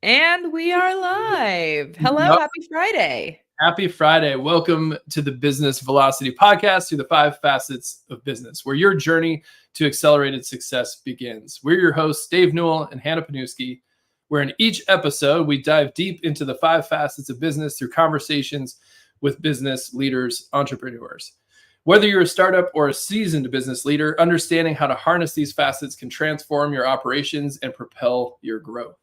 And we are live. Hello, Yep. happy Friday. Happy Friday. Welcome to the Business Velocity Podcast through the 5 facets of business, where your journey to accelerated success begins. We're your hosts, Dave Newell and Hannah Panuski, where in each episode, we dive deep into the 5 facets of business through conversations with business leaders, entrepreneurs. Whether you're a startup or a seasoned business leader, understanding how to harness these facets can transform your operations and propel your growth.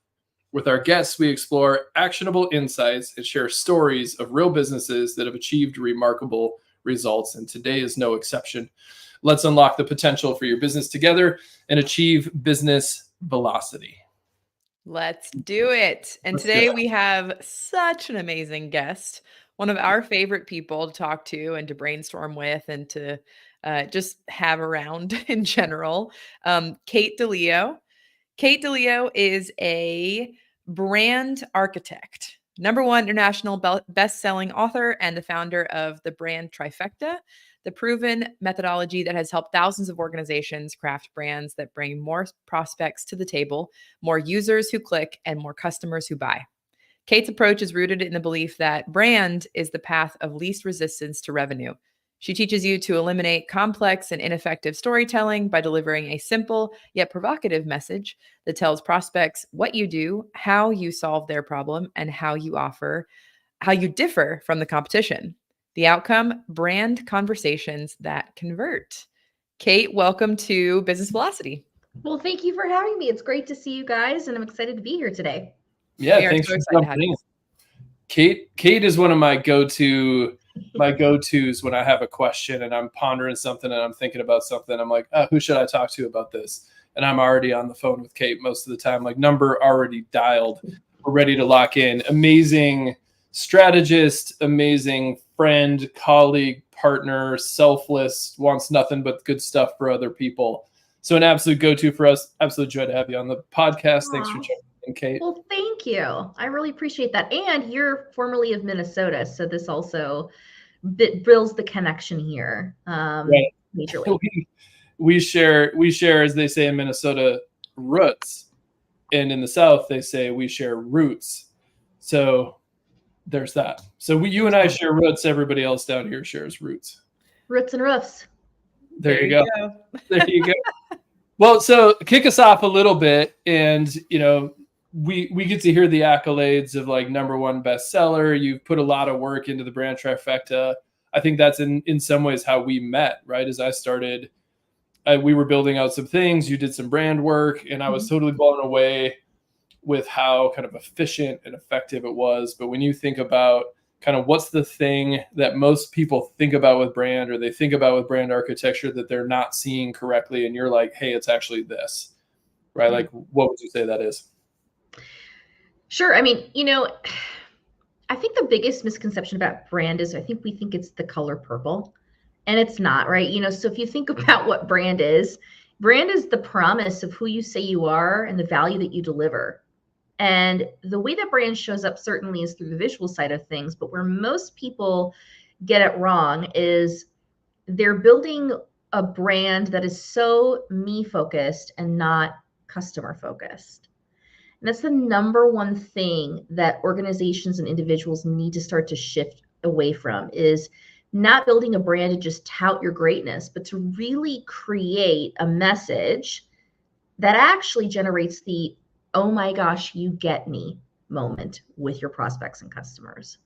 With our guests, we explore actionable insights and share stories of real businesses that have achieved remarkable results, and today is no exception. Let's unlock the potential for your business together and achieve business velocity. Let's do it. And today we have such an amazing guest, one of our favorite people to talk to and to brainstorm with and to just have around in general. Kate DiLeo. Kate DiLeo is a brand architect, #1 international best-selling author, and the founder of the Brand Trifecta, the proven methodology that has helped thousands of organizations craft brands that bring more prospects to the table, more users who click, and more customers who buy. Kate's approach is rooted in the belief that brand is the path of least resistance to revenue. She teaches you to eliminate complex and ineffective storytelling by delivering a simple yet provocative message that tells prospects what you do, how you solve their problem, and how you differ from the competition. The outcome, brand conversations that convert. Kate, welcome to Business Velocity. Well, thank you for having me. It's great to see you guys, and I'm excited to be here today. Yeah, thanks for jumping in. Kate is one of my go-tos when I have a question and I'm pondering something and I'm thinking about something. I'm like, who should I talk to about this? And I'm already on the phone with Kate most of the time, like number already dialed. We're ready to lock in. Amazing strategist, amazing friend, colleague, partner, selfless, wants nothing but good stuff for other people. So an absolute go-to for us. Absolute joy to have you on the podcast. Aww. Thanks for joining in, Kate. Well, thank you. I really appreciate that. And you're formerly of Minnesota, so this also builds the connection here. Right. Majorly. We share, as they say in Minnesota, roots. And in the South, they say we share roots. So there's that. So you and I share roots. Everybody else down here shares roots. Roots and roofs. There you go. There you go. Well, so kick us off a little bit. And, we get to hear the accolades of like #1 bestseller. You've put a lot of work into the Brand Trifecta. I think that's in some ways how we met, right? As I started, we were building out some things. You did some brand work, and I was totally blown away with how kind of efficient and effective it was. But when you think about kind of what's the thing that most people think about with brand, or they think about with brand architecture that they're not seeing correctly, and you're like, hey, it's actually this, right? Like, what would you say that is? Sure. I mean, I think the biggest misconception about brand is I think we think it's the color purple, and it's not, right? So if you think about what brand is the promise of who you say you are and the value that you deliver. And the way that brand shows up certainly is through the visual side of things, but where most people get it wrong is they're building a brand that is so me focused and not customer focused. And that's the #1 thing that organizations and individuals need to start to shift away from, is not building a brand to just tout your greatness, but to really create a message that actually generates the, oh my gosh, you get me moment with your prospects and customers.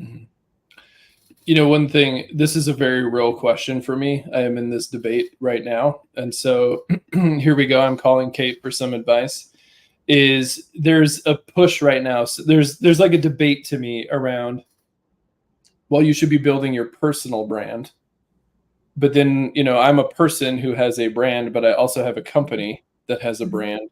Mm-hmm. One thing, this is a very real question for me. I am in this debate right now. And so here we go. I'm calling Kate for some advice. There's a push right now. So there's like a debate to me around, well, you should be building your personal brand. But then, I'm a person who has a brand, but I also have a company that has a brand.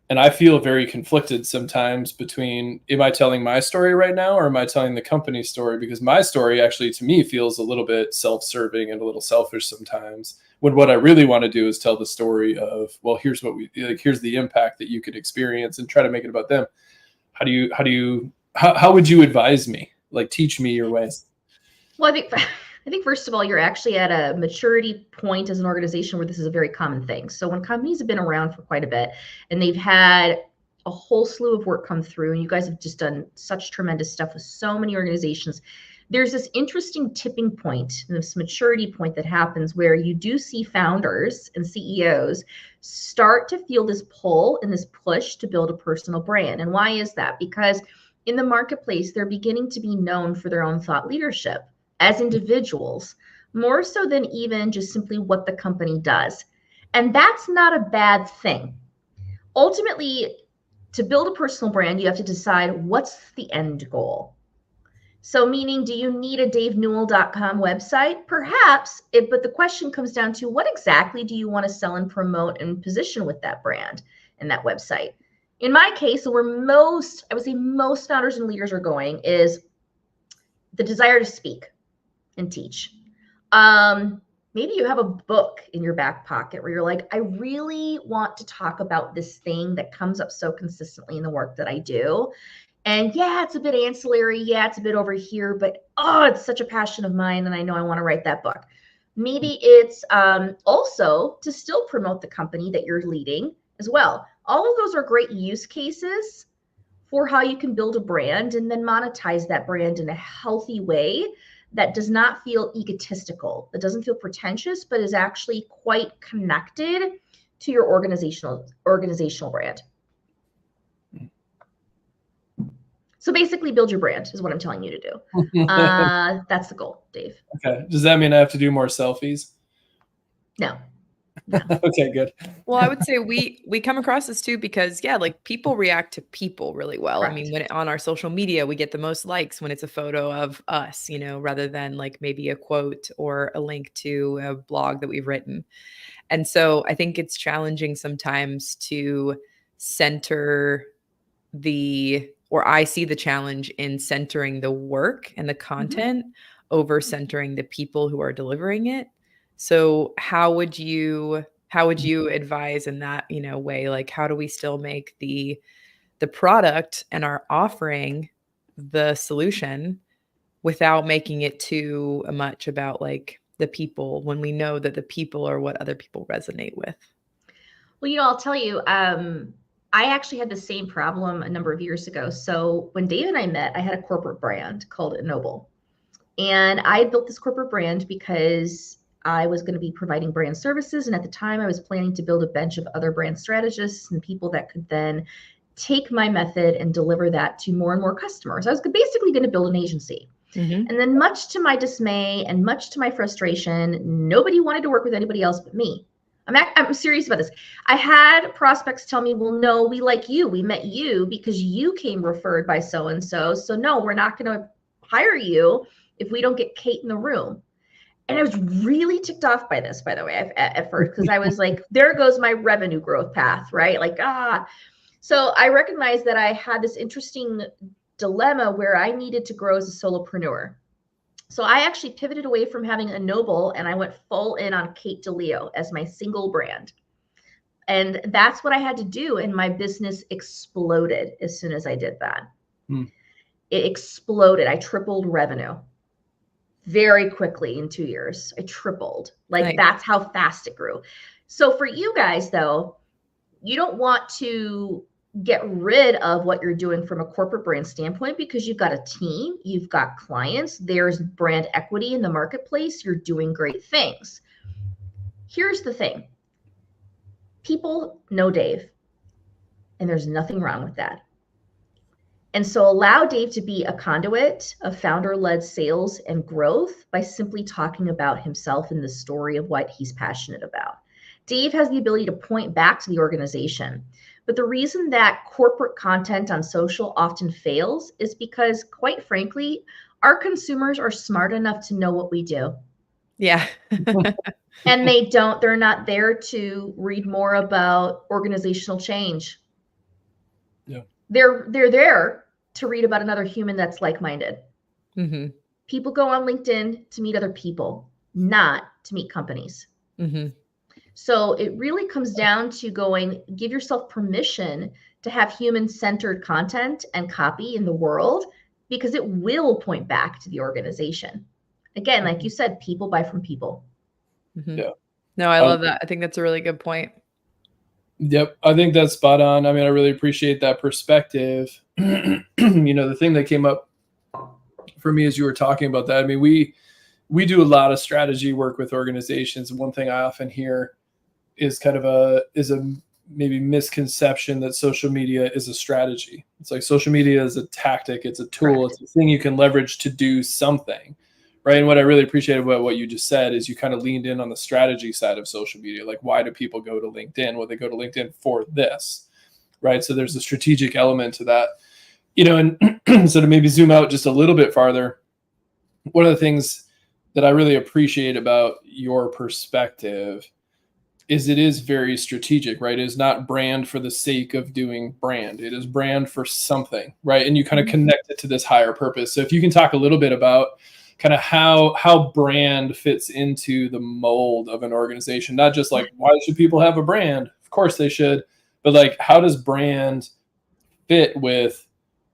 And I feel very conflicted sometimes between, am I telling my story right now, or am I telling the company story? Because my story actually, to me, feels a little bit self-serving and a little selfish sometimes, when what I really want to do is tell the story of, well, here's here's the impact that you could experience, and try to make it about them. How would you advise me? Like, teach me your ways. Well, I think first of all, you're actually at a maturity point as an organization where this is a very common thing. So when companies have been around for quite a bit and they've had a whole slew of work come through, and you guys have just done such tremendous stuff with so many organizations. There's this interesting tipping point, this maturity point that happens where you do see founders and CEOs start to feel this pull and this push to build a personal brand. And why is that? Because in the marketplace, they're beginning to be known for their own thought leadership as individuals, more so than even just simply what the company does. And that's not a bad thing. Ultimately, to build a personal brand, you have to decide what's the end goal. So meaning, do you need a davenewell.com website? Perhaps, but the question comes down to what exactly do you want to sell and promote and position with that brand and that website? In my case, where I would say most founders and leaders are going is the desire to speak and teach. Maybe you have a book in your back pocket where you're like, I really want to talk about this thing that comes up so consistently in the work that I do. And yeah, it's a bit ancillary. Yeah, it's a bit over here, but it's such a passion of mine. And I know I want to write that book. Maybe it's also to still promote the company that you're leading as well. All of those are great use cases for how you can build a brand and then monetize that brand in a healthy way that does not feel egotistical, that doesn't feel pretentious, but is actually quite connected to your organizational brand. So basically build your brand is what I'm telling you to do. That's the goal, Dave. Okay. Does that mean I have to do more selfies? No. Okay, good. Well, I would say we come across this too because like people react to people really well. Correct. I mean, when on our social media, we get the most likes when it's a photo of us, rather than like maybe a quote or a link to a blog that we've written. And so I think it's challenging sometimes to center or I see the challenge in centering the work and the content over centering the people who are delivering it. So how would you advise in that, way? Like, how do we still make the product and our offering the solution without making it too much about like the people when we know that the people are what other people resonate with? Well, I'll tell you, I actually had the same problem a number of years ago. So when Dave and I met, I had a corporate brand called Noble. And I built this corporate brand because I was going to be providing brand services. And at the time, I was planning to build a bench of other brand strategists and people that could then take my method and deliver that to more and more customers. I was basically going to build an agency. And then much to my dismay and much to my frustration, nobody wanted to work with anybody else but me. I'm serious about this. I had prospects tell me, well, no, we like you. We met you because you came referred by so-and-so. So no, we're not going to hire you if we don't get Kate in the room. And I was really ticked off by this, by the way, at first, because I was like, there goes my revenue growth path, right? Like, So I recognized that I had this interesting dilemma where I needed to grow as a solopreneur. So I actually pivoted away from having a Noble and I went full in on Kate DiLeo as my single brand. And that's what I had to do. And my business exploded as soon as I did that. It exploded. I tripled revenue very quickly in 2 years. I tripled. That's how fast it grew. So for you guys, though, you don't want to get rid of what you're doing from a corporate brand standpoint because you've got a team, you've got clients, there's brand equity in the marketplace, you're doing great things. Here's the thing. People know Dave, and there's nothing wrong with that. And so allow Dave to be a conduit of founder-led sales and growth by simply talking about himself and the story of what he's passionate about. Dave has the ability to point back to the organization. But the reason that corporate content on social often fails is because, quite frankly, our consumers are smart enough to know what we do. Yeah. And they're not there to read more about organizational change. Yeah. They're there to read about another human that's like-minded. People go on LinkedIn to meet other people, not to meet companies. So it really comes down to give yourself permission to have human-centered content and copy in the world because it will point back to the organization. Again, like you said, people buy from people. Yeah. No, I love that. I think that's a really good point. Yep. I think that's spot on. I mean, I really appreciate that perspective. The thing that came up for me as you were talking about that, I mean, we do a lot of strategy work with organizations. And one thing I often hear is kind of a maybe misconception that social media is a strategy. It's like social media is a tactic, it's a tool, Correct. it's a thing you can leverage to do something. Right. And what I really appreciate about what you just said is you kind of leaned in on the strategy side of social media. Like, why do people go to LinkedIn? Well, they go to LinkedIn for this. Right. So there's a strategic element to that. And so to maybe zoom out just a little bit farther, one of the things that I really appreciate about your perspective is it is very strategic, right? It is not brand for the sake of doing brand. It is brand for something, right? And you kind of connect it to this higher purpose. So if you can talk a little bit about kind of how brand fits into the mold of an organization, not just like, why should people have a brand? Of course they should, but like, how does brand fit with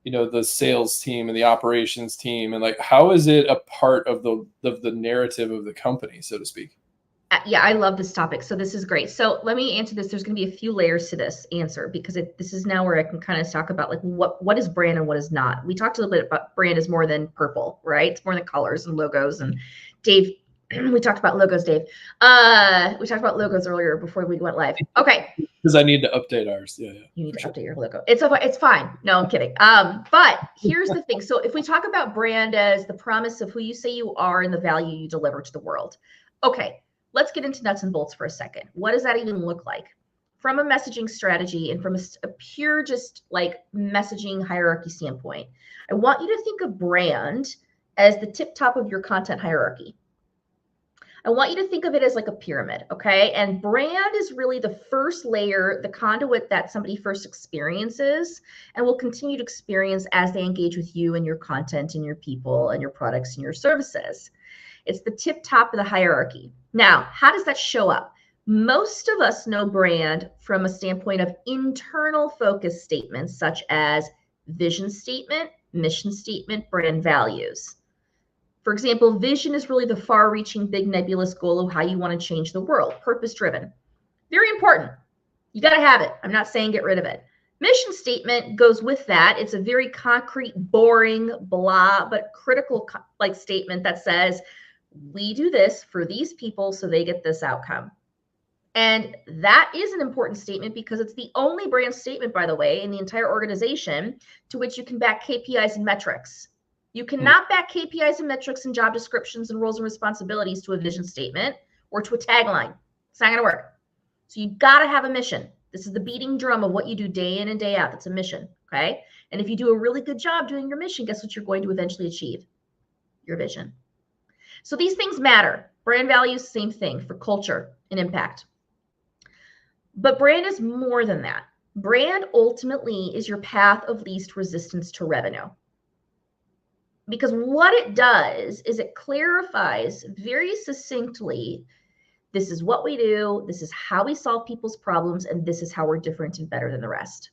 the sales team and the operations team, and like, how is it a part of the narrative of the company, so to speak? Yeah, I love this topic. So this is great. So let me answer this. There's going to be a few layers to this answer because this is now where I can kind of talk about like what is brand and what is not. We talked a little bit about brand is more than purple, right? It's more than colors and logos. And Dave, we talked about logos, Dave. We talked about logos earlier before we went live. Okay. Because I need to update ours. Yeah. You need to update your logo. It's fine. No, I'm kidding. But here's the thing. So if we talk about brand as the promise of who you say you are and the value you deliver to the world. Okay. Let's get into nuts and bolts for a second. What does that even look like? From a messaging strategy and from a pure just like messaging hierarchy standpoint, I want you to think of brand as the tip top of your content hierarchy. I want you to think of it as like a pyramid, okay? And brand is really the first layer, the conduit that somebody first experiences and will continue to experience as they engage with you and your content and your people and your products and your services. It's the tip top of the hierarchy. Now, how does that show up? Most of us know brand from a standpoint of internal focus statements such as vision statement, mission statement, brand values. For example, vision is really the far-reaching, big nebulous goal of how you want to change the world, purpose-driven. Very important. You got to have it. I'm not saying get rid of it. Mission statement goes with that. It's a very concrete, boring, blah, but critical like statement that says, we do this for these people so they get this outcome. And that is an important statement because it's the only brand statement, by the way, in the entire organization to which you can back KPIs and metrics. You cannot back KPIs and metrics and job descriptions and roles and responsibilities to a vision statement or to a tagline. It's not going to work. So you got to have a mission. This is the beating drum of what you do day in and day out. That's a mission, okay? And if you do a really good job doing your mission, guess what you're going to eventually achieve? Your vision. So these things matter. Brand values, same thing for culture and impact. But brand is more than that. Brand ultimately is your path of least resistance to revenue. Because what it does is it clarifies very succinctly, this is what we do, this is how we solve people's problems, and this is how we're different and better than the rest.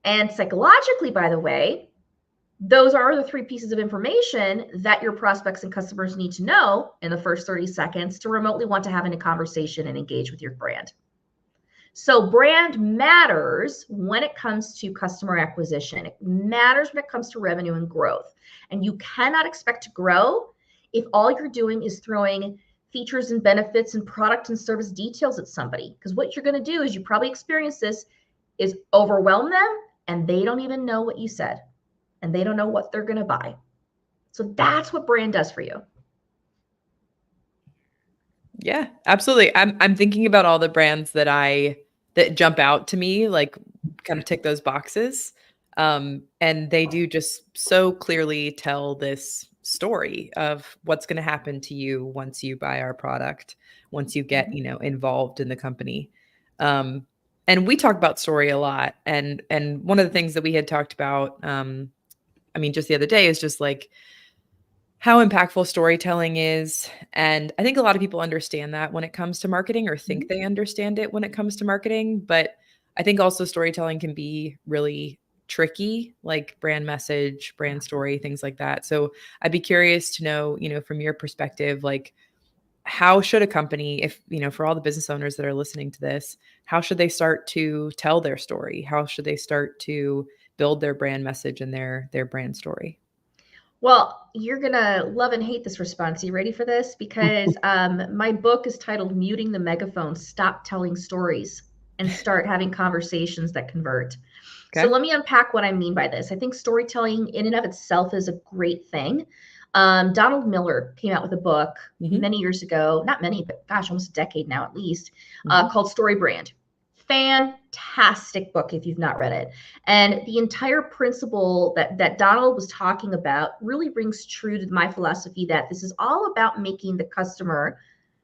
And psychologically, by the way, those are the three pieces of information that your prospects and customers need to know in the first 30 seconds to remotely want to have a conversation and engage with your brand. So brand matters when it comes to customer acquisition. It matters when it comes to revenue and growth. And you cannot expect to grow if all you're doing is throwing features and benefits and product and service details at somebody. Because what you're going to do is, you probably experience this, is overwhelm them and they don't even know what you said. And they don't know what they're going to buy. So that's what brand does for you. Yeah, absolutely. I'm thinking about all the brands that jump out to me, like kind of tick those boxes. And they do just so clearly tell this story of what's going to happen to you once you buy our product, once you get, involved in the company. And we talk about story a lot. And one of the things that we had talked about, just the other day, is just like how impactful storytelling is. And I think a lot of people understand that when it comes to marketing, or think they understand it when it comes to marketing. But I think also storytelling can be really tricky, like brand message, brand story, things like that. So I'd be curious to know, from your perspective, like, how should a company, if, for all the business owners that are listening to this, how should they start to tell their story? How should they start to build their brand message and their brand story? Well, you're going to love and hate this response. You ready for this? Because my book is titled Muting the Megaphone, Stop Telling Stories and Start Having Conversations That Convert. Okay. So let me unpack what I mean by this. I think storytelling in and of itself is a great thing. Donald Miller came out with a book many years ago, not many, but gosh, almost a decade now at least, called Story Brand. Fantastic book if you've not read it. And the entire principle that Donald was talking about really rings true to my philosophy that this is all about making the customer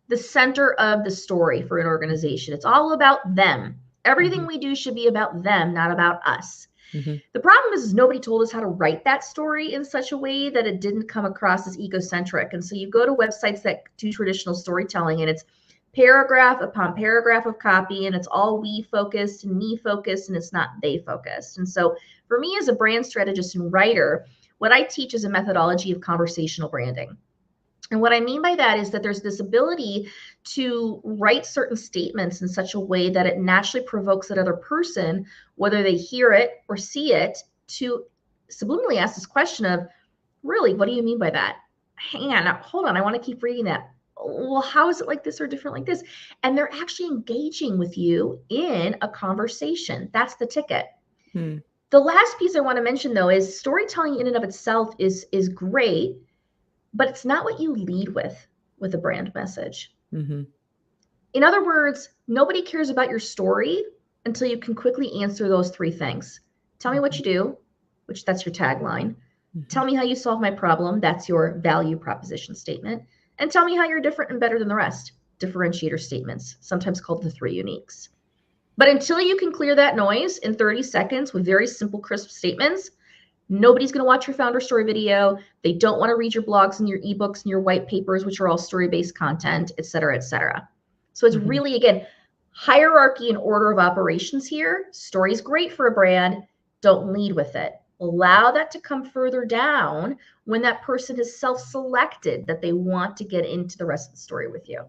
the center of the story for an organization. It's all about them. Everything we do should be about them, not about us. The problem is nobody told us how to write that story in such a way that it didn't come across as egocentric. And so you go to websites that do traditional storytelling and it's paragraph upon paragraph of copy and it's all we focused and me focused and it's not they focused. And so for me as a brand strategist and writer, what I teach is a methodology of conversational branding. And what I mean by that is that there's this ability to write certain statements in such a way that it naturally provokes that other person, whether they hear it or see it, to subliminally ask this question of, really, what do you mean by that? Hang on, hold on, I want to keep reading that. Well, how is it like this or different like this? And they're actually engaging with you in a conversation. That's the ticket. The last piece I want to mention, though, is storytelling in and of itself is great, but it's not what you lead with a brand message. In other words, nobody cares about your story until you can quickly answer those three things. Tell me what you do, which that's your tagline. Tell me how you solve my problem. That's your value proposition statement. And tell me how you're different and better than the rest. Differentiator statements, sometimes called the three uniques. But until you can clear that noise in 30 seconds with very simple, crisp statements, nobody's going to watch your founder story video. They don't want to read your blogs and your ebooks and your white papers, which are all story-based content, et cetera, et cetera. So it's really, again, hierarchy and order of operations here. Story's great for a brand. Don't lead with it. Allow that to come further down when that person has self-selected that they want to get into the rest of the story with you.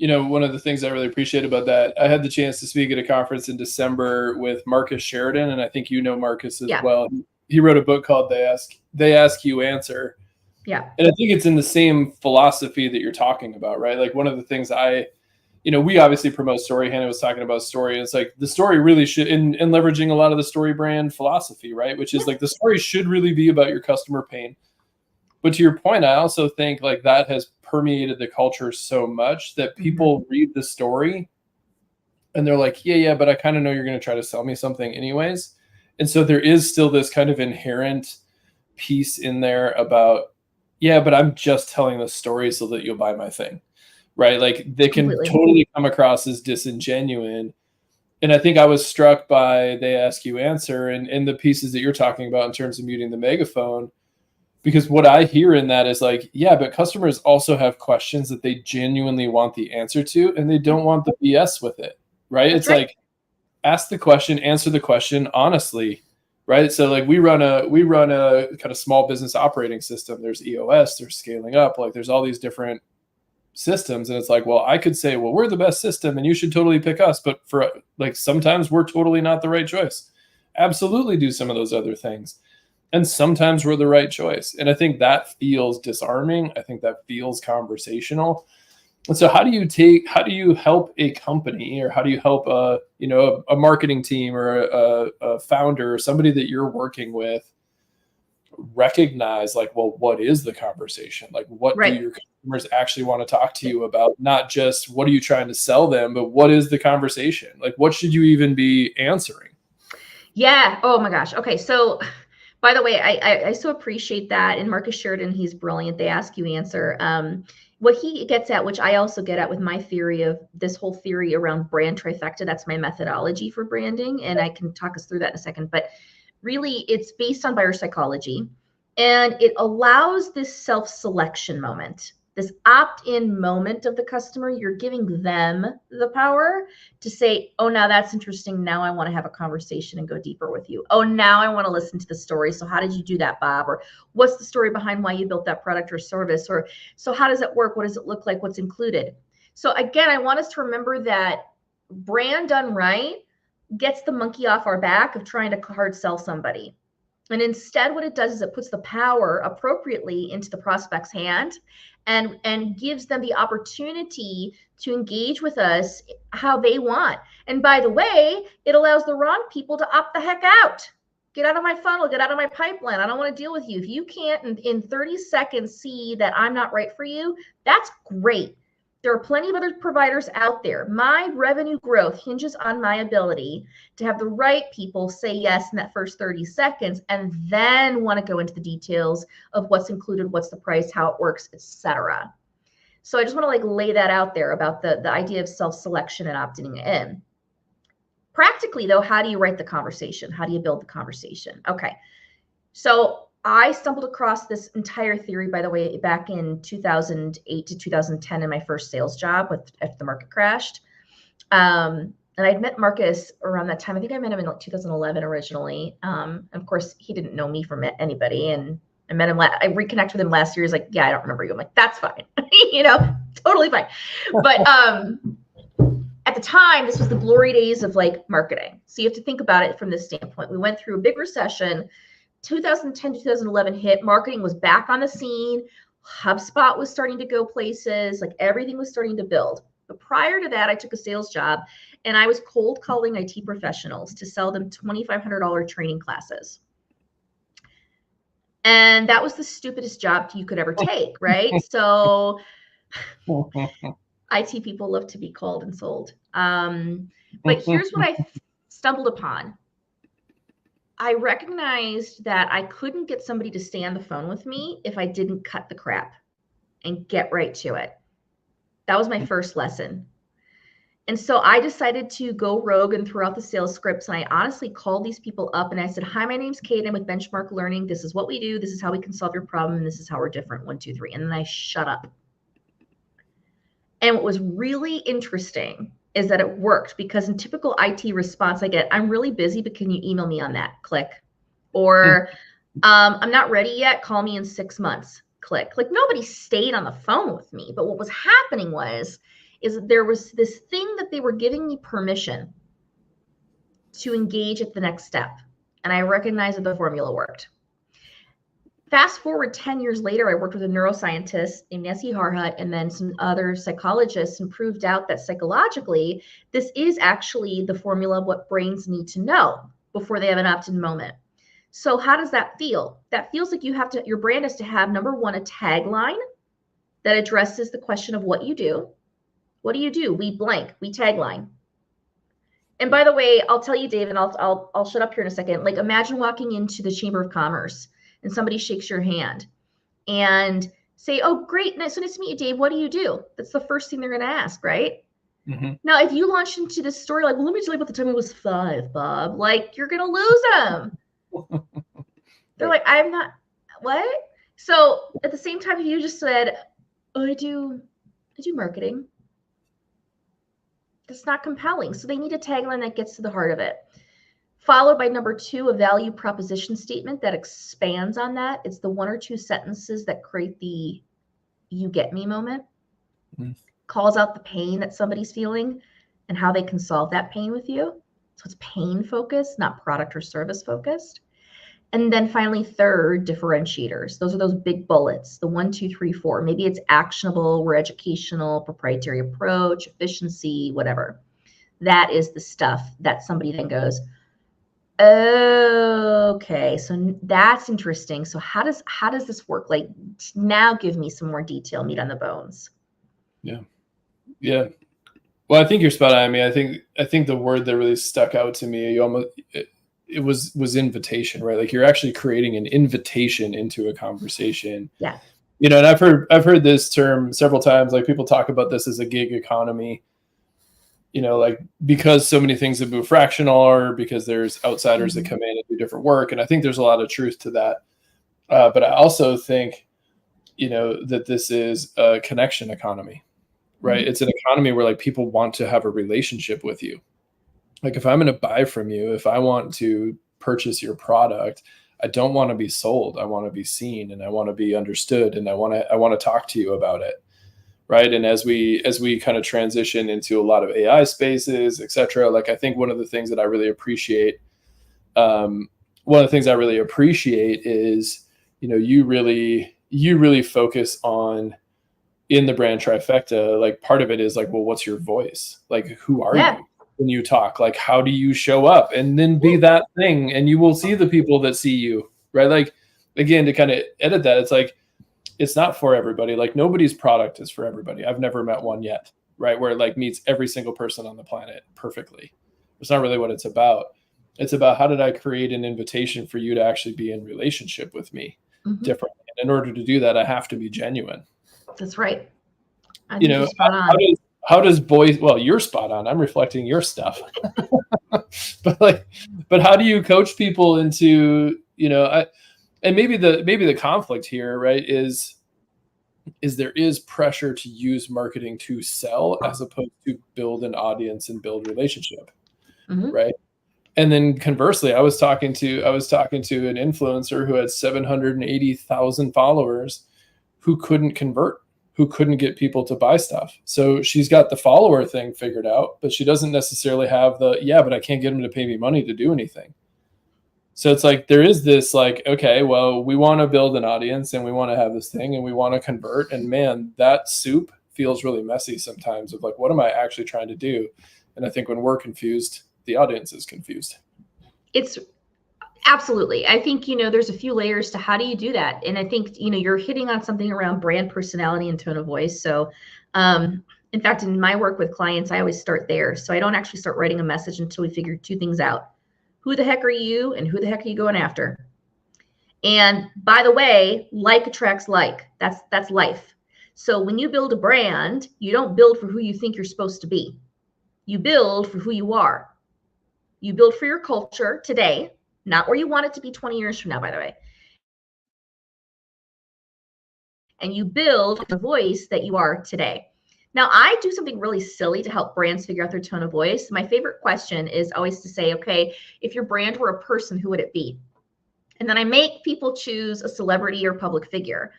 One of the things I really appreciate about that, I had the chance to speak at a conference in December with Marcus Sheridan, and I think you know Marcus as well. He wrote a book called They Ask You Answer. Yeah. And I think it's in the same philosophy that you're talking about, right? Like one of the things we obviously promote story. Hannah was talking about story. And it's like the story really should, in leveraging a lot of the story brand philosophy, right? Which is like the story should really be about your customer pain. But to your point, I also think like that has permeated the culture so much that people read the story and they're like, yeah, but I kind of know you're going to try to sell me something anyways. And so there is still this kind of inherent piece in there about, yeah, but I'm just telling the story so that you'll buy my thing, right? Like they can totally come across as disingenuine. And I think I was struck by They Ask You Answer and the pieces that you're talking about in terms of muting the megaphone. Because what I hear in that is like, yeah, but customers also have questions that they genuinely want the answer to, and they don't want the BS with it, right? It's like, ask the question, answer the question honestly, right? So like we run a kind of small business operating system. There's EOS, there's scaling up, like there's all these different systems. And it's like, well, I could say, well, we're the best system and you should totally pick us. But for like, sometimes we're totally not the right choice. Absolutely do some of those other things. And sometimes we're the right choice. And I think that feels disarming. I think that feels conversational. And so how do you help a company, or how do you help a marketing team or a founder or somebody that you're working with recognize like, well, what is the conversation? Like what do your customers actually want to talk to you about? Not just what are you trying to sell them, but what is the conversation? Like what should you even be answering? Yeah. Oh my gosh. Okay. So by the way, I so appreciate that. And Marcus Sheridan, he's brilliant. They Ask You Answer. What he gets at, which I also get at with my theory of this whole theory around brand trifecta, that's my methodology for branding. And I can talk us through that in a second. But really, it's based on buyer psychology. And it allows this self-selection moment, This opt-in moment of the customer, you're giving them the power to say, oh, now that's interesting. Now I want to have a conversation and go deeper with you. Oh, now I want to listen to the story. So how did you do that, Bob? Or what's the story behind why you built that product or service? Or so how does it work? What does it look like? What's included? So again, I want us to remember that brand done right gets the monkey off our back of trying to hard sell somebody. And instead, what it does is it puts the power appropriately into the prospect's hand and gives them the opportunity to engage with us how they want. And by the way, it allows the wrong people to opt the heck out. Get out of my funnel, get out of my pipeline. I don't want to deal with you. If you can't in 30 seconds see that I'm not right for you, that's great. There are plenty of other providers out there. My revenue growth hinges on my ability to have the right people say yes in that first 30 seconds and then want to go into the details of what's included, what's the price, how it works, etc. So I just want to like lay that out there about the idea of self-selection and opting in. Practically though, how do you write the conversation? How do you build the conversation? Okay, so I stumbled across this entire theory, by the way, back in 2008 to 2010 in my first sales job after the market crashed. And I'd met Marcus around that time. I think I met him in 2011 originally. Of course, he didn't know me from anybody. And I met him, I reconnected with him last year. He's like, yeah, I don't remember you. I'm like, that's fine. Totally fine. But at the time, this was the glory days of like marketing. So you have to think about it from this standpoint. We went through a big recession. 2010 to 2011 hit, marketing was back on the scene. HubSpot was starting to go places, like everything was starting to build. But prior to that, I took a sales job and I was cold calling IT professionals to sell them $2,500 training classes. And that was the stupidest job you could ever take, right? So IT people love to be called and sold. But here's what I stumbled upon. I recognized that I couldn't get somebody to stay on the phone with me if I didn't cut the crap and get right to it. That was my first lesson. And so I decided to go rogue and throw out the sales scripts. And I honestly called these people up and I said, hi, my name's Kate. I'm with Benchmark Learning. This is what we do. This is how we can solve your problem. And this is how we're different. 1, 2, 3. And then I shut up. And what was really interesting is that it worked, because in typical IT response, I get, I'm really busy, but can you email me on that? Click. Or I'm not ready yet. Call me in 6 months. Click. Like nobody stayed on the phone with me. But what was happening is there was this thing that they were giving me permission to engage at the next step. And I recognized that the formula worked. Fast forward 10 years later, I worked with a neuroscientist named Nancy Harhut and then some other psychologists, and proved out that psychologically, this is actually the formula of what brains need to know before they have an opt-in moment. So how does that feel? That feels like your brand has to have, number one, a tagline that addresses the question of what you do. What do you do? We blank, we tagline. And by the way, I'll tell you, Dave, and I'll shut up here in a second. Like imagine walking into the Chamber of Commerce and somebody shakes your hand and say, oh, great, so nice to meet you, Dave. What do you do? That's the first thing they're going to ask, right? Mm-hmm. Now, if you launch into this story, like, well, let me tell you about the time I was 5, Bob, like you're going to lose them. They're like, I'm not, what? So at the same time, if you just said, oh, I do marketing, that's not compelling. So they need a tagline that gets to the heart of it. Followed by number 2, a value proposition statement that expands on that. It's the 1 or 2 sentences that create the you get me moment. Mm-hmm. Calls out the pain that somebody's feeling and how they can solve that pain with you. So it's pain focused, not product or service focused. And then finally, 3rd, differentiators. Those are those big bullets, the 1, 2, 3, 4. Maybe it's actionable, we're educational, proprietary approach, efficiency, whatever. That is the stuff that somebody then goes, okay, so that's interesting. So how does this work? Like now give me some more detail, meat on the bones. Yeah. Well, I think you're spot on. I mean, I think the word that really stuck out to me, it was invitation, right? Like you're actually creating an invitation into a conversation. Yeah. And I've heard this term several times. Like people talk about this as a gig economy. Like because so many things have moved fractional, or because there's outsiders that come in and do different work. And I think there's a lot of truth to that. But I also think that this is a connection economy, right? It's an economy where like people want to have a relationship with you. Like if I'm going to buy from you, if I want to purchase your product, I don't want to be sold. I want to be seen, and I want to be understood, and I want to talk to you about it. Right. And as we kind of transition into a lot of AI spaces, et cetera, like I think one of the things that I really appreciate, is, you really focus on, in the brand trifecta, like part of it is like, well, what's your voice? Like, who are you when you talk? Like, how do you show up? And then be that thing, and you will see the people that see you, right? Like, again, to kind of edit that, it's like, it's not for everybody. Like nobody's product is for everybody. I've never met one yet, right? Where it like meets every single person on the planet perfectly. It's not really what it's about. It's about, how did I create an invitation for you to actually be in relationship with me differently? And in order to do that, I have to be genuine. That's right. I think you're spot on. How does voice, well, you're spot on. I'm reflecting your stuff. but how do you coach people into, and maybe the conflict here, right, is there is pressure to use marketing to sell as opposed to build an audience and build relationship, right? And then conversely, I was talking to an influencer who had 780,000 followers who couldn't convert, who couldn't get people to buy stuff. So she's got the follower thing figured out, but she doesn't necessarily have but I can't get them to pay me money to do anything. So it's like, there is this like, okay, well, we want to build an audience and we want to have this thing and we want to convert. And man, that soup feels really messy sometimes of like, what am I actually trying to do? And I think when we're confused, the audience is confused. It's absolutely. I think, there's a few layers to how do you do that? And I think, you're hitting on something around brand personality and tone of voice. So, in fact, in my work with clients, I always start there. So I don't actually start writing a message until we figure two things out. Who the heck are you, and who the heck are you going after? And by the way, like attracts like. That's life. So when you build a brand, you don't build for who you think you're supposed to be. You build for who you are. You build for your culture today, not where you want it to be 20 years from now, by the way. And you build the voice that you are today. Now, I do something really silly to help brands figure out their tone of voice. My favorite question is always to say, okay, if your brand were a person, who would it be? And then I make people choose a celebrity or public figure.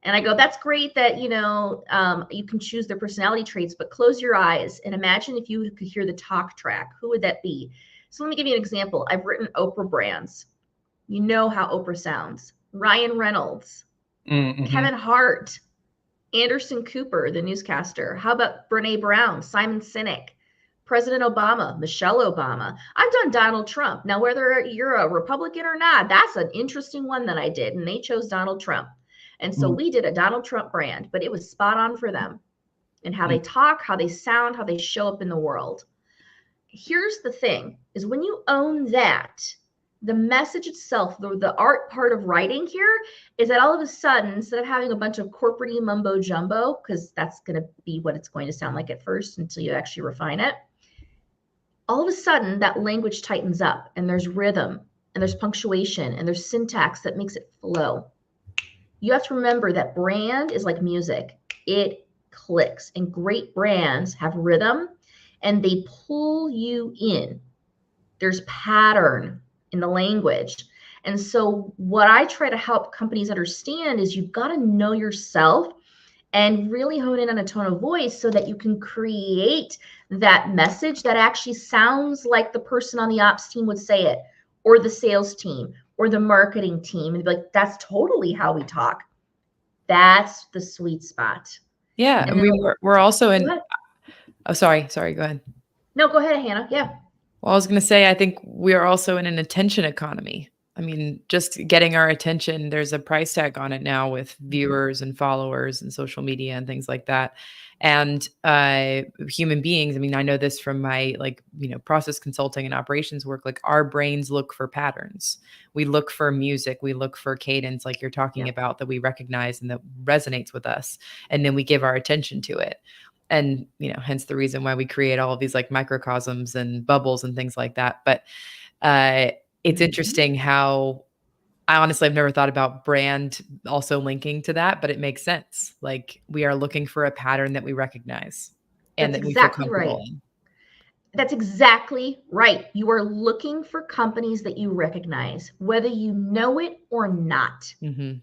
And I go, that's great that, you can choose their personality traits, but close your eyes and imagine if you could hear the talk track. Who would that be? So let me give you an example. I've written Oprah brands. You know how Oprah sounds. Ryan Reynolds, Kevin Hart, Anderson Cooper, the newscaster. How about Brene Brown, Simon Sinek, President Obama, Michelle Obama? I've done Donald Trump. Now, whether you're a Republican or not, that's an interesting one that I did, and they chose Donald Trump. And so we did a Donald Trump brand, but it was spot on for them and how they talk, how they sound, how they show up in the world. Here's the thing, is when you own that, the message itself, the art part of writing here is that all of a sudden, instead of having a bunch of corporate-y mumbo jumbo, because that's going to be what it's going to sound like at first until you actually refine it, all of a sudden that language tightens up and there's rhythm and there's punctuation and there's syntax that makes it flow. You have to remember that brand is like music. It clicks, and great brands have rhythm and they pull you in. There's pattern in the language. And so what I try to help companies understand is you've got to know yourself and really hone in on a tone of voice so that you can create that message that actually sounds like the person on the ops team would say it, or the sales team, or the marketing team, and be like, that's totally how we talk. That's the sweet spot. Yeah. And we're also in, oh, sorry, go ahead. No, go ahead, Hannah. Yeah. Well, I was going to say, I think we are also in an attention economy. I mean, just getting our attention, there's a price tag on it now with viewers and followers and social media and things like that. And human beings, I mean, I know this from my process consulting and operations work, like our brains look for patterns. We look for music, we look for cadence, like you're talking about, that we recognize and that resonates with us. And then we give our attention to it. And, hence the reason why we create all of these like microcosms and bubbles and things like that. But it's interesting how I honestly have never thought about brand also linking to that, but it makes sense. Like we are looking for a pattern that we recognize and That's that we feel exactly comfortable right. in. That's exactly right. You are looking for companies that you recognize, whether you know it or not. Mm-hmm.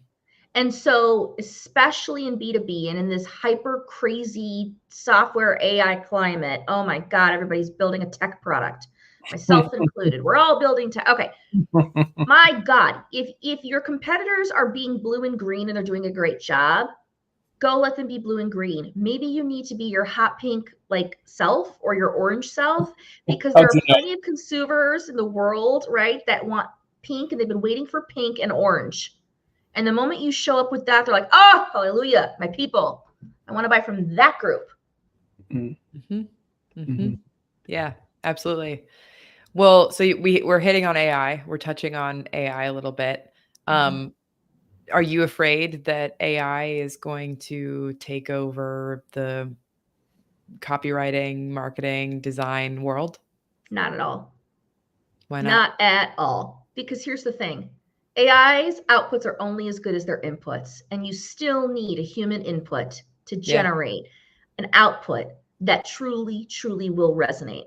And so, especially in B2B and in this hyper crazy software AI climate, oh my God, everybody's building a tech product, myself included. We're all building tech. Okay. My God, if your competitors are being blue and green and they're doing a great job, go let them be blue and green. Maybe you need to be your hot pink like self or your orange self, because there How's are it know? plenty of consumers in the world, right, that want pink and they've been waiting for pink and orange. And the moment you show up with that, they're like, oh, hallelujah, my people. I want to buy from that group. Mm-hmm. Mm-hmm. Yeah, absolutely. Well, so we're hitting on AI. We're touching on AI a little bit. Are you afraid that AI is going to take over the copywriting, marketing, design world? Not at all. Why not? Not at all. Because here's the thing. AI's outputs are only as good as their inputs, and you still need a human input to Yeah. generate an output that truly, truly will resonate.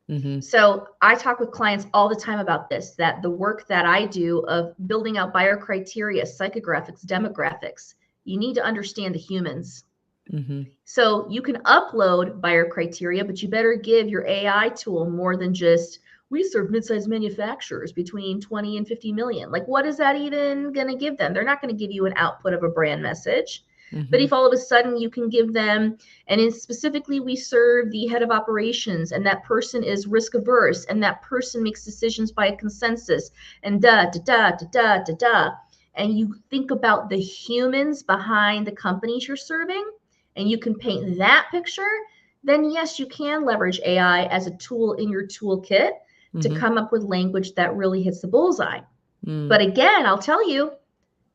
Mm-hmm. So I talk with clients all the time about this, that the work that I do of building out buyer criteria, psychographics, demographics, you need to understand the humans. Mm-hmm. So you can upload buyer criteria, but you better give your AI tool more than just, we serve mid-sized manufacturers between 20 and 50 million. Like, what is that even going to give them? They're not going to give you an output of a brand message. But if all of a sudden you can give them, and specifically we serve the head of operations, and that person is risk averse, and that person makes decisions by a consensus, and and you think about the humans behind the companies you're serving, and you can paint that picture, then yes, you can leverage AI as a tool in your toolkit to come up with language that really hits the bullseye. But again, I'll tell you,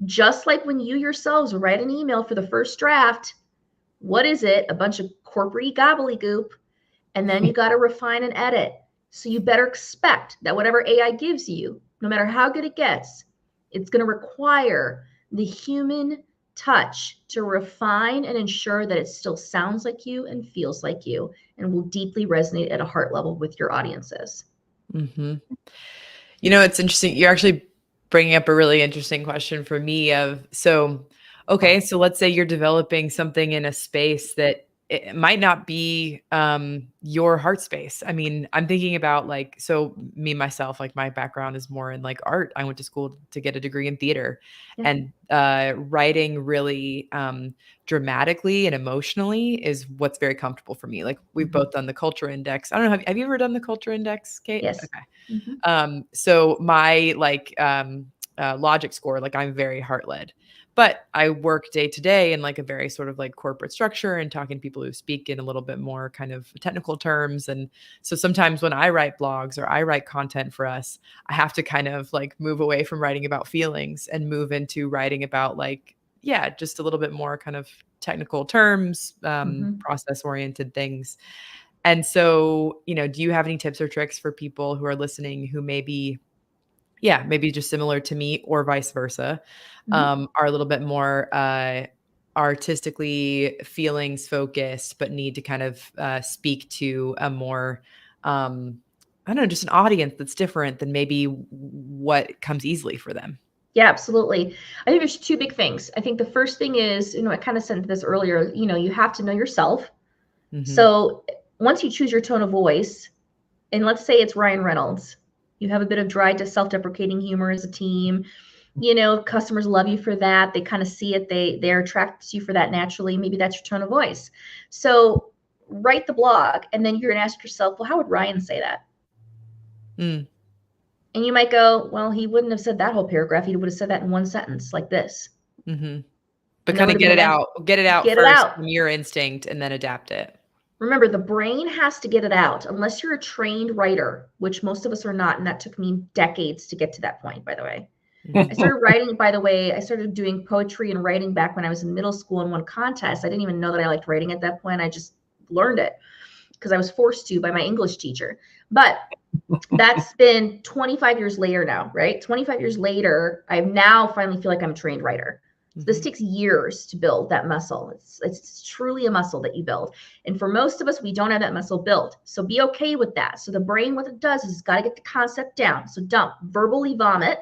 just like when you yourselves write an email for the first draft, what is it? A bunch of corporate gobbledygook. And then you got to refine and edit. So you better expect that whatever AI gives you, no matter how good it gets, it's going to require the human touch to refine and ensure that it still sounds like you and feels like you and will deeply resonate at a heart level with your audiences. Mm-hmm. You know, it's interesting. You're actually bringing up a really interesting question for me okay, so let's say you're developing something in a space that it might not be your heart space. I mean, I'm thinking about like, so me, myself, like my background is more in like art. I went to school to get a degree in theater and writing really dramatically and emotionally is what's very comfortable for me. Like we've both done the culture index. I don't know. Have you ever done the culture index, Kate? Yes. Okay. So my logic score, like I'm very heart led, but I work day to day in like a very sort of like corporate structure and talking to people who speak in a little bit more kind of technical terms. And so sometimes when I write blogs or I write content for us, I have to kind of like move away from writing about feelings and move into writing about like, yeah, just a little bit more kind of technical terms, process oriented things. And so, you know, do you have any tips or tricks for people who are listening who maybe just similar to me or vice versa, are a little bit more artistically feelings focused, but need to kind of speak to a more, I don't know, just an audience that's different than maybe what comes easily for them? Yeah, absolutely. I think there's two big things. I think the first thing is, you know, I kind of said this earlier, you know, you have to know yourself. So once you choose your tone of voice, and let's say it's Ryan Reynolds, you have a bit of dry to self-deprecating humor as a team. You know, customers love you for that. They kind of see it. They're attracted to you for that naturally. Maybe that's your tone of voice. So write the blog, and then you're going to ask yourself, well, how would Ryan say that? And you might go, well, he wouldn't have said that whole paragraph. He would have said that in one sentence like this. But kind of get it out first from your instinct and then adapt it. Remember, the brain has to get it out unless you're a trained writer, which most of us are not. And that took me decades to get to that point, by the way. I started writing, by the way, I started doing poetry and writing back when I was in middle school and won contests. I didn't even know that I liked writing at that point. I just learned it. because I was forced to by my English teacher. But that's been 25 years later now, right? 25 years later, I now finally feel like I'm a trained writer. So this takes years to build that muscle. It's truly a muscle that you build. And for most of us, we don't have that muscle built. So be okay with that. So the brain, what it does is it's got to get the concept down. So dump, verbally vomit,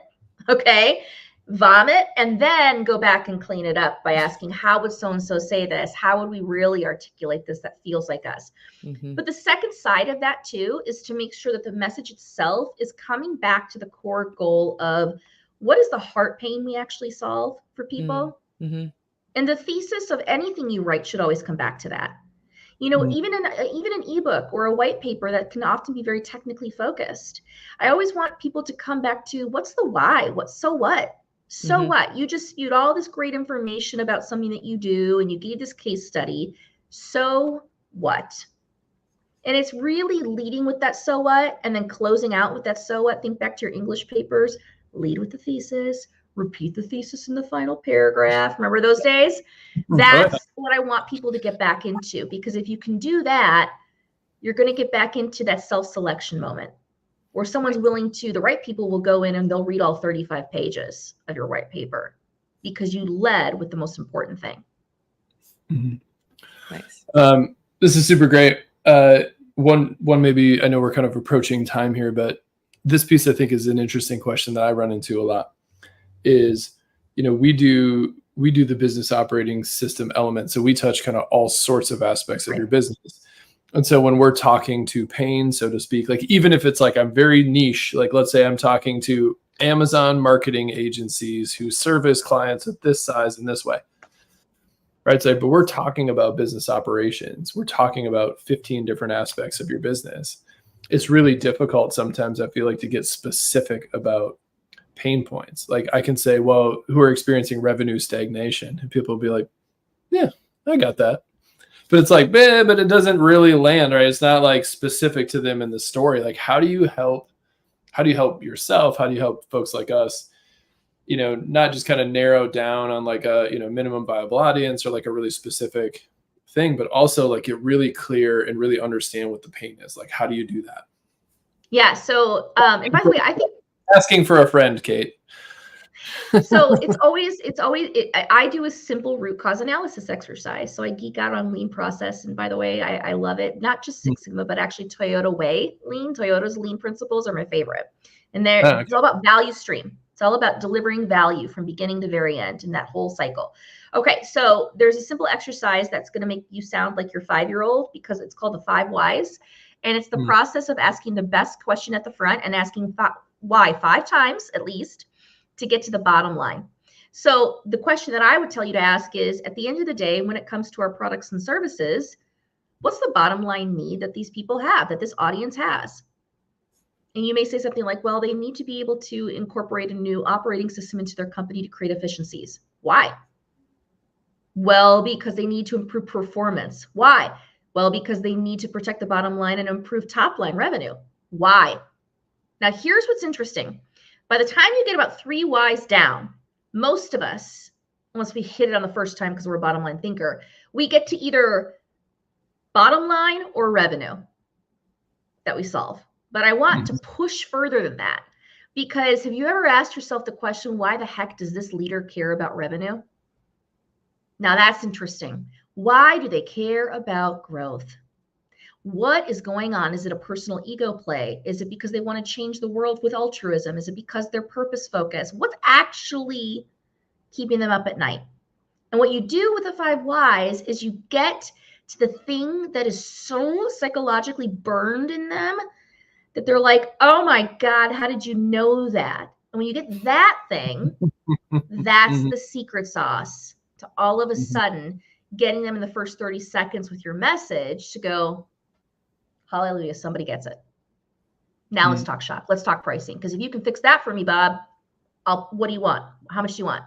okay? Vomit, and then go back and clean it up by asking, how would so-and-so say this? How would we really articulate this that feels like us? But the second side of that too is to make sure that the message itself is coming back to the core goal of what is the heart pain we actually solve for people. And the thesis of anything you write should always come back to that. You know, even an ebook or a white paper that can often be very technically focused. I always want people to come back to what's the why? So what? So what? You just spewed all this great information about something that you do and you gave this case study. So what? And it's really leading with that so what and then closing out with that so what. Think back to your English papers, lead with the thesis, repeat the thesis in the final paragraph. Remember those days? That's what I want people to get back into, because if you can do that, you're going to get back into that self-selection moment where someone's willing to, the right people will go in and they'll read all 35 pages of your white paper because you led with the most important thing. Nice. This is super great. One, maybe, I know we're kind of approaching time here, but this piece I think is an interesting question that I run into a lot is, you know, we do the business operating system element. So we touch kind of all sorts of aspects of your business. And so when we're talking to pain, so to speak, like even if it's like I'm very niche, like let's say I'm talking to Amazon marketing agencies who service clients of this size and this way, right? So, but we're talking about business operations. We're talking about 15 different aspects of your business. It's really difficult sometimes, I feel like, to get specific about pain points. Like I can say, well, who are experiencing revenue stagnation? And people will be like, yeah, I got that. But it's like, but it doesn't really land, right? It's not like specific to them in the story. Like, how do you help yourself? How do you help folks like us, you know, not just kind of narrow down on like a, you know, minimum viable audience or like a really specific thing, but also like get really clear and really understand what the pain is. Like, how do you do that? Yeah. So, and by the way, I think asking for a friend, Kate. So I do a simple root cause analysis exercise. So I geek out on lean process. And by the way, I love it. Not just Six Sigma, but actually Toyota way lean. Toyota's lean principles are my favorite. And it's all about value stream. It's all about delivering value from beginning to very end in that whole cycle. Okay, so there's a simple exercise that's going to make you sound like your 5-year-old because it's called the 5 whys. And it's the process of asking the best question at the front and asking why 5 times at least to get to the bottom line. So the question that I would tell you to ask is, at the end of the day, when it comes to our products and services, what's the bottom line need that these people have, that this audience has? And you may say something like, well, they need to be able to incorporate a new operating system into their company to create efficiencies. Why? Well, because they need to improve performance. Why? Well, because they need to protect the bottom line and improve top line revenue. Why? Now, here's what's interesting. By the time you get about 3 whys down, most of us, unless we hit it on the first time because we're a bottom line thinker, we get to either bottom line or revenue that we solve. But I want to push further than that, because have you ever asked yourself the question, why the heck does this leader care about revenue? Now that's interesting. Why do they care about growth? What is going on? Is it a personal ego play? Is it because they want to change the world with altruism? Is it because they're purpose focused? What's actually keeping them up at night? And what you do with the 5 whys is you get to the thing that is so psychologically burned in them that they're like, oh my God, how did you know that? And when you get that thing, that's the secret sauce to all of a sudden getting them in the first 30 seconds with your message to go, hallelujah, somebody gets it. Now let's talk shop. Let's talk pricing. Because if you can fix that for me, Bob, what do you want? How much do you want?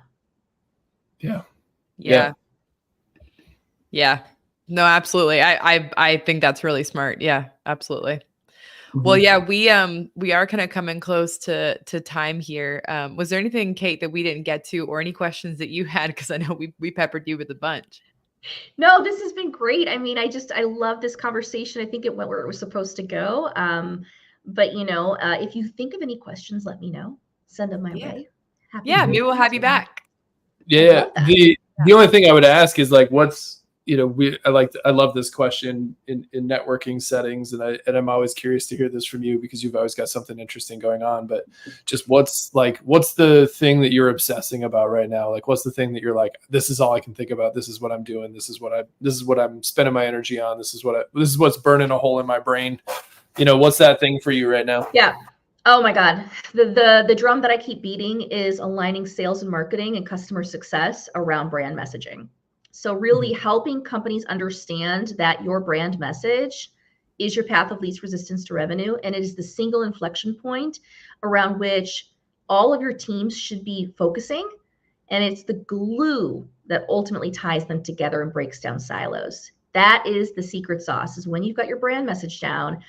Yeah. No, absolutely. I think that's really smart. Yeah, absolutely. Well, yeah, we are kind of coming close to time here. Was there anything, Kate, that we didn't get to, or any questions that you had? Because I know we peppered you with a bunch. No, this has been great. I mean, I love this conversation. I think it went where it was supposed to go. But if you think of any questions, let me know. Send them my Yeah. way. Happy Yeah, to maybe we'll have answer you them. back. I Yeah. love that. The only thing I would ask is like, what's, I love this question in networking settings, and I'm always curious to hear this from you because you've always got something interesting going on. But just what's the thing that you're obsessing about right now? Like, what's the thing that you're like, this is all I can think about. This is what I'm doing. This is what I'm spending my energy on. This is what's burning a hole in my brain. What's that thing for you right now? Yeah. Oh my God. The drum that I keep beating is aligning sales and marketing and customer success around brand messaging. So really helping companies understand that your brand message is your path of least resistance to revenue. And it is the single inflection point around which all of your teams should be focusing. And it's the glue that ultimately ties them together and breaks down silos. That is the secret sauce, is when you've got your brand message down,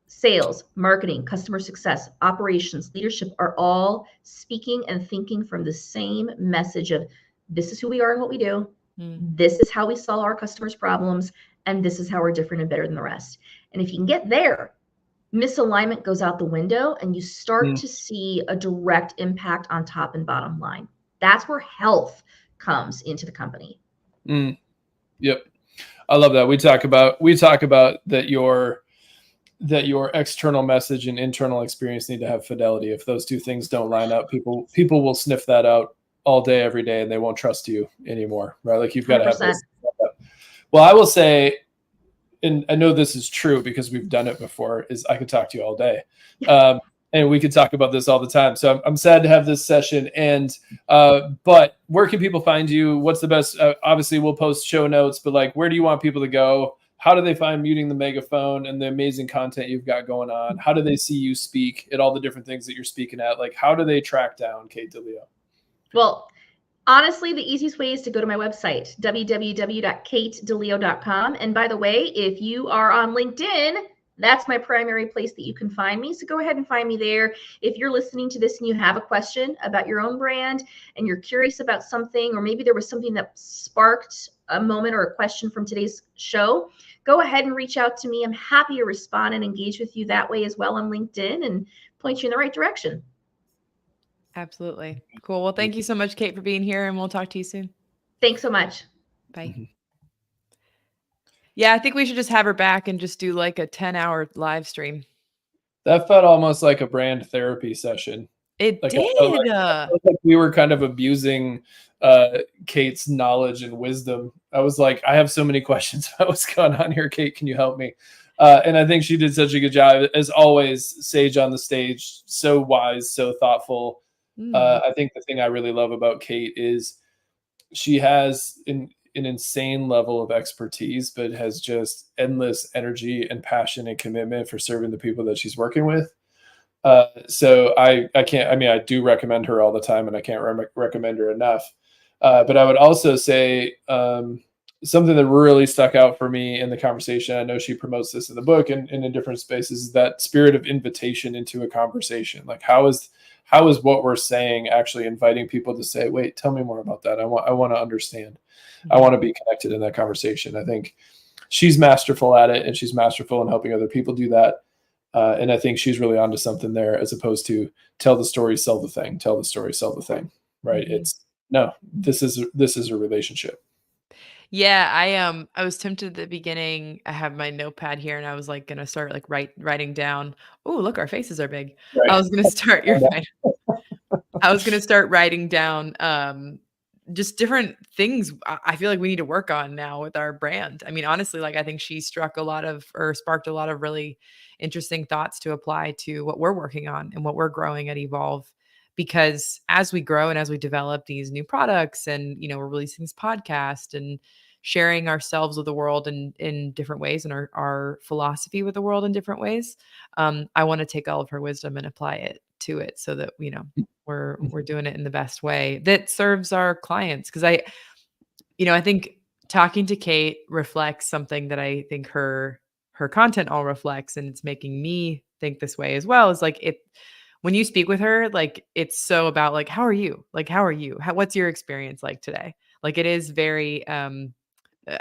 sales, marketing, customer success, operations, leadership are all speaking and thinking from the same message of, this is who we are and what we do. This is how we solve our customers' problems. And this is how we're different and better than the rest. And if you can get there, misalignment goes out the window and you start to see a direct impact on top and bottom line. That's where health comes into the company. Yep. I love that. We talk about that your external message and internal experience need to have fidelity. If those two things don't line up, people will sniff that out all day, every day, and they won't trust you anymore, right? Like, you've got to have this. Well, I will say, and I know this is true because we've done it before, is I could talk to you all day. And we could talk about this all the time. So I'm sad to have this session. And but where can people find you? What's the best? Obviously, we'll post show notes, but like, where do you want people to go? How do they find Muting the Megaphone and the amazing content you've got going on? How do they see you speak at all the different things that you're speaking at? Like, how do they track down Kate DiLeo? Well, honestly, the easiest way is to go to my website, www.katedileo.com. And by the way, if you are on LinkedIn, that's my primary place that you can find me. So go ahead and find me there. If you're listening to this and you have a question about your own brand and you're curious about something, or maybe there was something that sparked a moment or a question from today's show, go ahead and reach out to me. I'm happy to respond and engage with you that way as well on LinkedIn and point you in the right direction. Absolutely. Cool. Well, thank you so much, Kate, for being here, and we'll talk to you soon. Thanks so much. Bye. Yeah, I think we should just have her back and just do like a 10-hour live stream. That felt almost like a brand therapy session. It like, did. I felt like we were kind of abusing Kate's knowledge and wisdom. I was like, I have so many questions about what's going on here. Kate, can you help me? And I think she did such a good job. As always, sage on the stage, so wise, so thoughtful. I think the thing I really love about Kate is she has an insane level of expertise, but has just endless energy and passion and commitment for serving the people that she's working with. So I can't, I mean, I do recommend her all the time, and I can't recommend her enough. But I would also say something that really stuck out for me in the conversation, I know she promotes this in the book and in different spaces, is that spirit of invitation into a conversation. Like, how is what we're saying actually inviting people to say, wait, tell me more about that. I want to understand. I want to be connected in that conversation. I think she's masterful at it, and she's masterful in helping other people do that. And I think she's really onto something there, as opposed to tell the story, sell the thing, tell the story, sell the thing. Right. It's no, this is a relationship. Yeah, I was tempted at the beginning. I have my notepad here, and I was like gonna start like writing down. Oh, look, our faces are big. Right. I was gonna start. You're fine. I was gonna start writing down just different things I feel like we need to work on now with our brand. I mean, honestly, like, I think she sparked a lot of really interesting thoughts to apply to what we're working on and what we're growing at Evolve. Because as we grow and as we develop these new products, and we're releasing this podcast and sharing ourselves with the world in different ways, and our philosophy with the world in different ways, I want to take all of her wisdom and apply it to it, so that we're doing it in the best way that serves our clients. Because I think talking to Kate reflects something that I think her content all reflects, and it's making me think this way as well. Is like, when you speak with her, like, it's so about like, how are you? Like, how are you? What's your experience like today? Like, it is very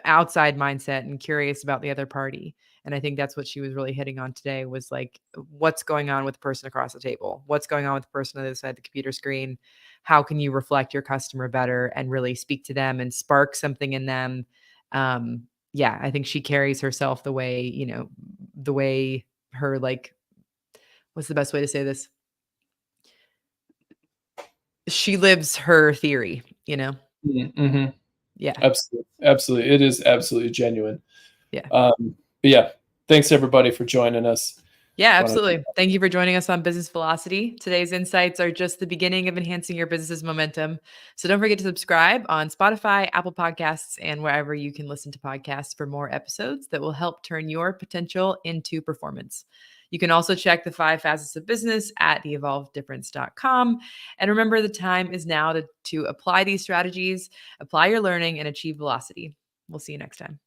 outside mindset and curious about the other party. And I think that's what she was really hitting on today, was like, what's going on with the person across the table? What's going on with the person on the other side of the computer screen? How can you reflect your customer better and really speak to them and spark something in them? Yeah, I think she carries herself the way, the way her, like, what's the best way to say this? She lives her theory, Mm-hmm. Yeah. Absolutely. Absolutely. It is absolutely genuine. Yeah. But yeah, thanks everybody for joining us. Yeah, absolutely. Thank you for joining us on Business Velocity. Today's insights are just the beginning of enhancing your business's momentum. So don't forget to subscribe on Spotify, Apple Podcasts, and wherever you can listen to podcasts for more episodes that will help turn your potential into performance. You can also check the 5 facets of business at theevolveddifference.com. And remember, the time is now to apply these strategies, apply your learning, and achieve velocity. We'll see you next time.